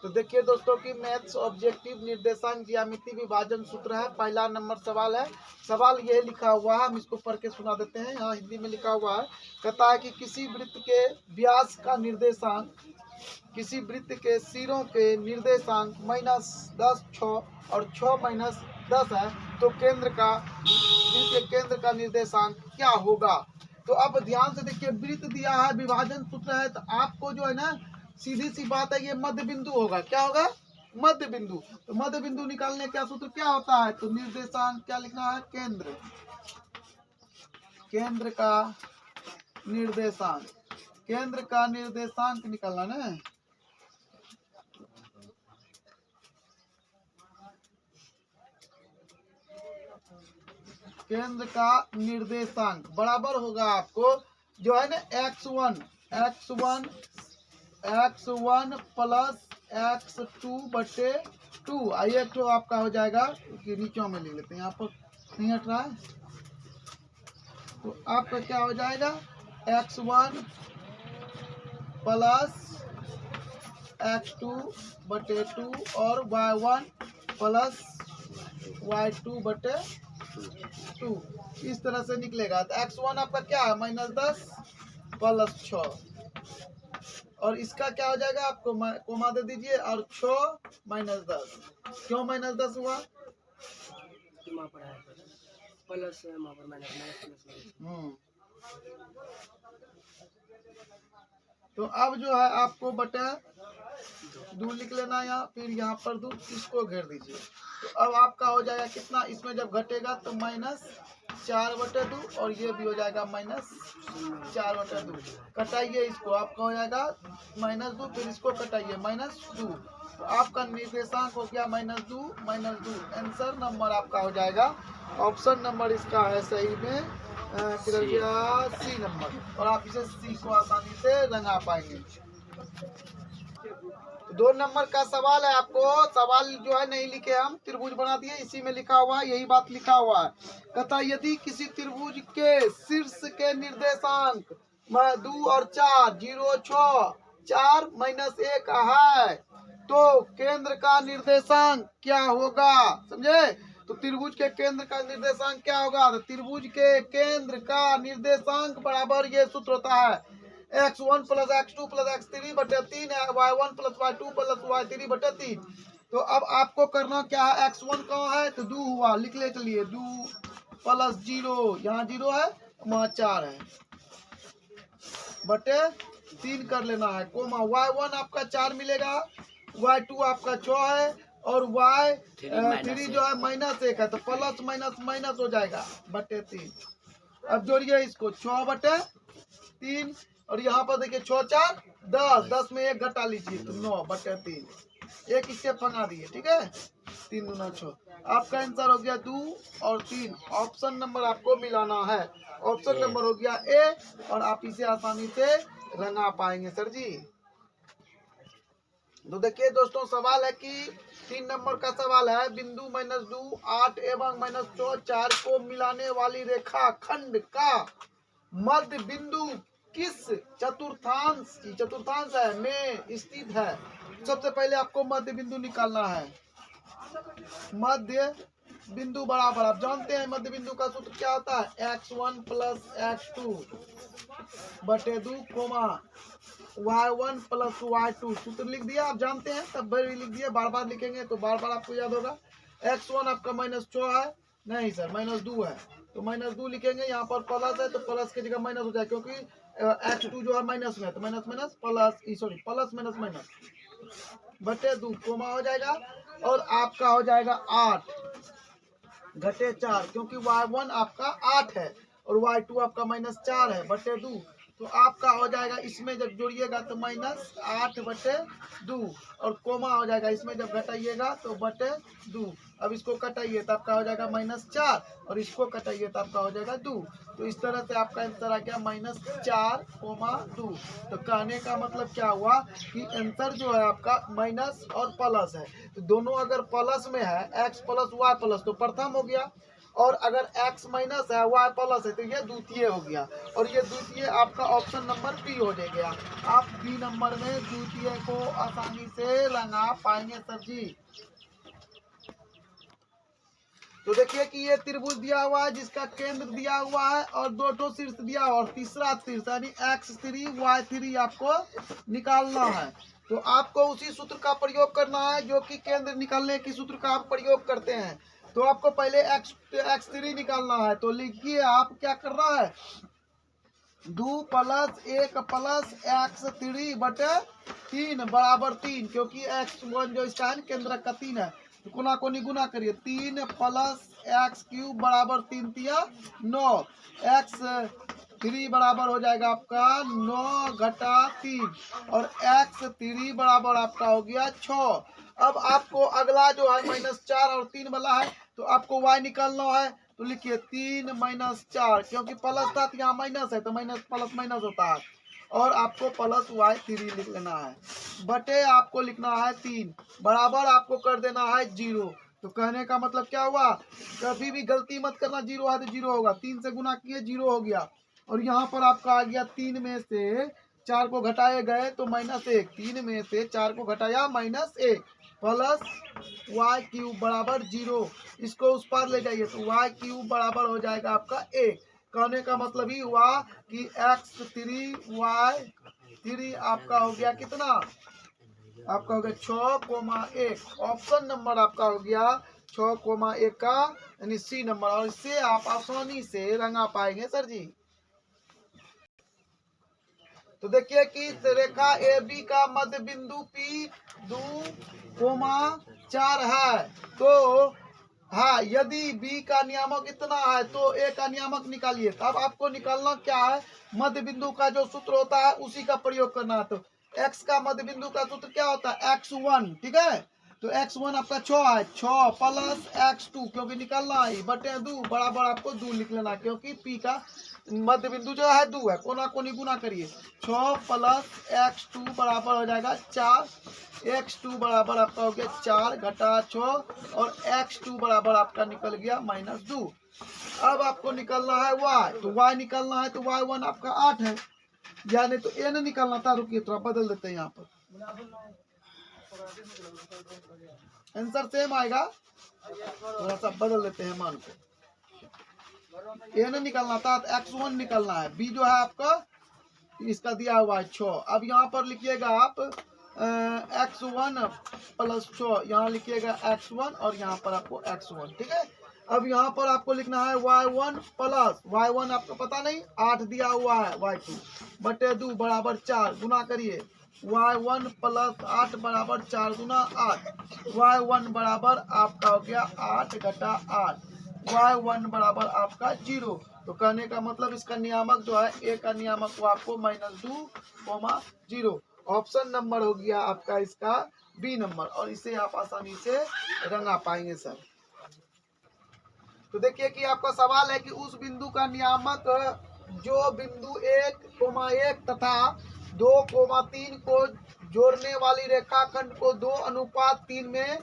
तो देखिए दोस्तों की मैथ्स ऑब्जेक्टिव निर्देशांक ज्यामिति विभाजन सूत्र है। पहला नंबर सवाल है। सवाल ये लिखा हुआ है, हम इसको पढ़ के सुना देते हैं। यहाँ हिंदी में लिखा हुआ है, कहता है कि किसी वृत्त के व्यास का निर्देशांक किसी वृत्त के सिरों के निर्देशांक -10, 6 और 6 -10 है, तो केंद्र का निर्देशांक क्या होगा। तो अब ध्यान से देखिए, वृत्त दिया है, विभाजन सूत्र है, तो आपको जो है ना सीधी सी बात है, ये मध्य बिंदु होगा। क्या होगा? मध्य बिंदु। तो मध्य बिंदु निकालने का सूत्र क्या होता है? तो निर्देशांक क्या लिखना है? केंद्र का निर्देशांक निकालना ना। केंद्र का निर्देशांक बराबर होगा आपको जो है ना x1 प्लस x2/2। आइए तो आपका हो जाएगा कि नीचे में ले लेते हैं, यहाँ पर नहीं हट रहा है। तो आपका क्या हो जाएगा? x1 प्लस x2/2 और y1 प्लस y2/2 इस तरह से निकलेगा। तो x1 आपका क्या है? -10 प्लस 6 और इसका क्या हो जाएगा? आपको कोमा दे दीजिए और 6 -10। क्यों -10 हुआ? प्लस तो अब जो है आपको बटा 2 लिख लेना यहाँ, फिर यहाँ पर 2 इसको घेर दीजिए। तो अब आपका हो जाएगा कितना? इसमें जब घटेगा तो -4/2 और ये भी हो जाएगा -4/2। कटाइए इसको, आपका हो जाएगा -2, फिर इसको कटाइए -2। तो आपका निर्देशांक हो गया -2। आंसर नंबर आपका हो जाएगा, ऑप्शन नंबर इसका है सही में सी नंबर, और आप इसे सी को आसानी से रंगा पाएंगे। 2 नंबर का सवाल है। आपको सवाल जो है नहीं लिखे, हम त्रिभुज बना दिए, इसी में लिखा हुआ है, यही बात लिखा हुआ है। कहता यदि किसी त्रिभुज के शीर्ष के निर्देशांक 2 और 4 0 6 4 -1 है, तो केंद्र का निर्देशांक क्या होगा? समझे? तो त्रिभुज के केंद्र का निर्देशांक क्या होगा? तो त्रिभुज के केंद्र का निर्देशांक बराबर ये सूत्र होता है, x1 plus x2 plus x3/3 है, y1 plus y2 plus y3/3। तो अब आपको करना क्या है? x1 कहाँ है? तो 2 हुआ, लिख ले चलिए 2 प्लस 0, यहाँ 0 है, वहाँ 4 है, बटे 3 कर लेना है, कोमा y1 आपका 4 मिलेगा, y2 आपका 6 है और y3 जो है -1 है, तो प्लस माइनस हो जाएगा बटे 3। अब जोड़िए इसको, 6/3 और यहाँ पर देखिए 6 4 10, 10 में 1 घटा लीजिए तो 9/3, एक इससे फंगा दिए, ठीक है। 3 दूना 6, आपका आंसर हो गया 2 और 3। ऑप्शन नंबर आपको मिलाना है, ऑप्शन नंबर हो गया ए, और आप इसे आसानी से रंगा पाएंगे सर जी। तो देखिए दोस्तों, सवाल है कि 3 नंबर का सवाल है, बिंदु -2 8 एवं -4 को मिलाने वाली रेखा खंड का मध्य बिंदु किस चतुर्थांश है में स्थित है। सबसे पहले आपको मध्य बिंदु निकालना है। मध्य बिंदु बराबर, आप जानते हैं मध्य बिंदु का सूत्र क्या होता है? x1 plus x2/2 coma y1 plus y2। सूत्र लिख दिया, आप जानते हैं, तब भी लिख दिया, बार बार लिखेंगे तो बार बार आपको याद होगा। x1 आपका -6 है, नहीं सर -2 है, तो -2 लिखेंगे, यहाँ पर प्लस है तो प्लस की जगह माइनस हो जाए, क्योंकि x2 जो है माइनस में है, तो माइनस बटे 2 कोमा हो जाएगा, और आपका हो जाएगा 8/4, क्योंकि y1 आपका 8 है और y2 आपका -4 है बटे 2। तो आपका हो जाएगा, इसमें जब जोड़िएगा तो -8/2 और कोमा हो जाएगा, इसमें जब घटाइएगा तो बटे 2। अब इसको कटाइए तो आपका हो जाएगा -4 और इसको कटाइए तो आपका हो जाएगा 2। तो इस तरह से आपका आंसर आ गया -4,2। तो कहने का मतलब क्या हुआ कि आंसर जो है आपका माइनस और प्लस है, तो दोनों अगर प्लस में है x प्लस y प्लस, तो प्रथम हो गया, और अगर x माइनस है y प्लस है तो ये द्वितीय हो गया, और ये द्वितीय आपका ऑप्शन नंबर बी हो गया। आप बी नंबर में द्वितीय को आसानी से रंगा पाएंगे सर जी। तो देखिए कि ये त्रिभुज दिया हुआ है जिसका केंद्र दिया हुआ है और दो ठो शीर्ष दिया हुआ और तीसरा शीर्ष यानी x3 y3 आपको निकालना है। तो आपको उसी सूत्र का प्रयोग करना है जो कि केंद्र निकालने की सूत्र का आप प्रयोग करते हैं। तो आपको पहले x3 निकालना है। तो लिखिए आप क्या कर रहा है, 2 प्लस 1 प्लस x3 बटे 3 बराबर 3, क्योंकि x1 जो इसका है केंद्र का 3 है। तो गुना को निगुना करिए, 3 प्लस x³ बराबर 3 तिया 9, x3 बराबर हो जाएगा आपका 9 घटा 3 और x3 बराबर आपका हो गया 6। अब आपको अगला जो है -4 और 3 वाला है तो आपको y निकालना है। तो लिखिए 3 - 4, क्योंकि प्लस था तो यहाँ माइनस है तो माइनस प्लस माइनस होता है, और आपको प्लस y3 लिख लेना है बटे आपको लिखना है 3 बराबर आपको कर देना है 0। तो कहने का मतलब क्या हुआ, कभी भी गलती मत करना, 0 है तो 0 होगा, 3 से गुना किए 0 हो गया। और यहाँ पर आपका आ गया 3 में से 4 को घटाए गए तो -1, 3 में से 4 को घटाया -1 प्लस y³ बराबर 0। इसको उस पार ले जाइए तो y³ बराबर हो जाएगा आपका 1। कहने का मतलब ही हुआ कि x3 y3 आपका हो गया कितना, आपका हो गया 6,1। ऑप्शन नंबर आपका हो गया 6,1 का यानी सी नंबर, और इससे आप आसानी से रंगा पाएंगे सर जी। तो देखिए कि रेखा ए बी का मध्य बिंदु P 2,4 है। तो हाँ, यदि B का नियामक इतना है तो A का नियामक निकालिए। तब आपको निकालना क्या है, मध्य बिंदु का जो सूत्र होता है उसी का प्रयोग करना है। तो x का मध्य बिंदु का सूत्र क्या होता है, x1, ठीक है। तो x1 आपका 6 है, 6 प्लस x2, क्योंकि निकालना है बटे 2 बराबर आपको 2 लिख लेना, क्योंकि P का मध्य बिंदु जो है 2 है। कोना को निगुना करिए, 6 प्लस x2 बराबर हो जाएगा 4, x2 बराबर आपका हो गया 4 घटा 6 और x2 बराबर आपका निकल गया -2। अब आपको निकलना है y, तो y निकलना है तो y1 आपका 8 है, यानी तो n निकलना था। रुकिए थोड़ा बदल देते हैं, यहाँ पर आंसर सेम आएगा, थोड़ा सा बदल देते हैं मान को। n निकलना था, x1 निकलना है, b जो है आपका इसका दिया हुआ है 6। अब यहाँ पर लिखिएगा आप x1 प्लस 6, यहाँ लिखिएगा x1 और यहाँ पर आपको x1, ठीक है। अब यहाँ पर आपको लिखना है y1 प्लस y1 आपको पता नहीं 8 दिया हुआ है, y2 बटे 2 बराबर 4, गुना करिए y1 प्लस 8 बराबर 4 गुना 8, y1 बराबर आपका हो गया 8 घटा 8, y1 बराबर आपका 0। तो कहने का मतलब इसका नियामक जो है a का नियामक वो आपको -2, 0। ऑप्शन नंबर हो गया आपका इसका बी नंबर, और इसे आप आसानी से रंगा पाएंगे सर। तो देखिए कि आपका सवाल है कि उस बिंदु का नियामक जो बिंदु 1,1 तथा 2,3 को जोड़ने वाली रेखाखंड को 2:3 में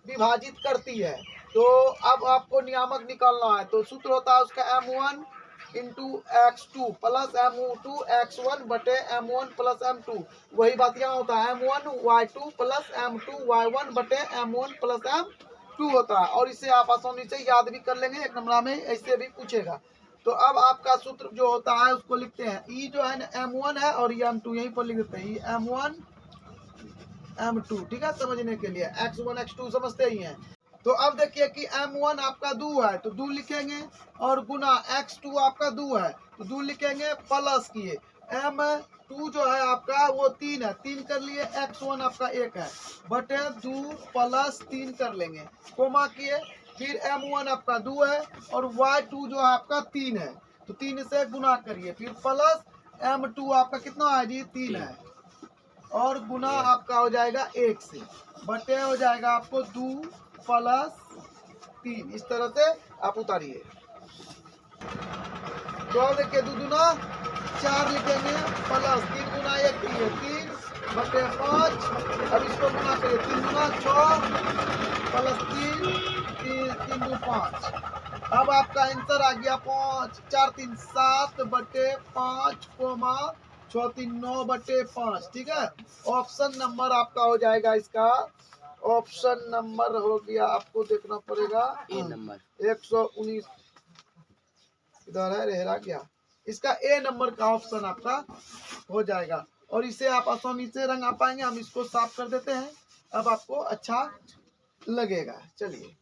विभाजित करती है। तो अब आपको नियामक निकालना है। तो सूत्र होता है उसका m1 × x2 plus m2 x1 बटे m1 प्लस m2। वही बात यहाँ होता है m1 y2 plus m2 y1 बटे m1 प्लस m2 होता है, और इसे आप आसानी से याद भी कर लेंगे, एक नंबर में ऐसे भी पूछेगा। तो अब आपका सूत्र जो होता है उसको लिखते हैं, ई जो है ना m1 है और ये m2 यहीं पर लिख देते हैं, ये m1 m2, ठीक है, समझने के लिए x1 x2 समझते ही हैं। तो अब देखिए कि m1 आपका 2 है तो 2 लिखेंगे, और गुना x2 आपका 2 है तो 2 लिखेंगे, प्लस किए m2 जो है आपका वो 3 है, 3 कर लिए, x1 आपका 1 है बटे 2 प्लस 3 कर लेंगे, कोमा किए, फिर m1 आपका 2 है और y2 जो है आपका 3 है तो 3 से गुना करिए, फिर प्लस m2 आपका कितना है जी 3 है, और गुना आपका हो जाएगा 1 से, बटे हो जाएगा आपको 2 प्लस 3। इस तरह से आप उतारिए। तो अब देखिए 2 दूना 4 लिखेंगे, प्लस 3 गुना 1 3 बटे 5। अब इसको गुना करिए, 3 गुना 6 प्लस 3 3 2 5। अब आपका आंसर आ गया 5 4 3 7 बटे 5 कोमा 6 3 9 बटे 5। ठीक है, ऑप्शन नंबर आपका हो जाएगा इसका, ऑप्शन नंबर हो गया, आपको देखना पड़ेगा ए नंबर 119 इधर है, रह गया। इसका ए नंबर का ऑप्शन आपका हो जाएगा। और इसे आप आसानी से रंगा पाएंगे। हम इसको साफ कर देते हैं, अब आपको अच्छा लगेगा। चलिए।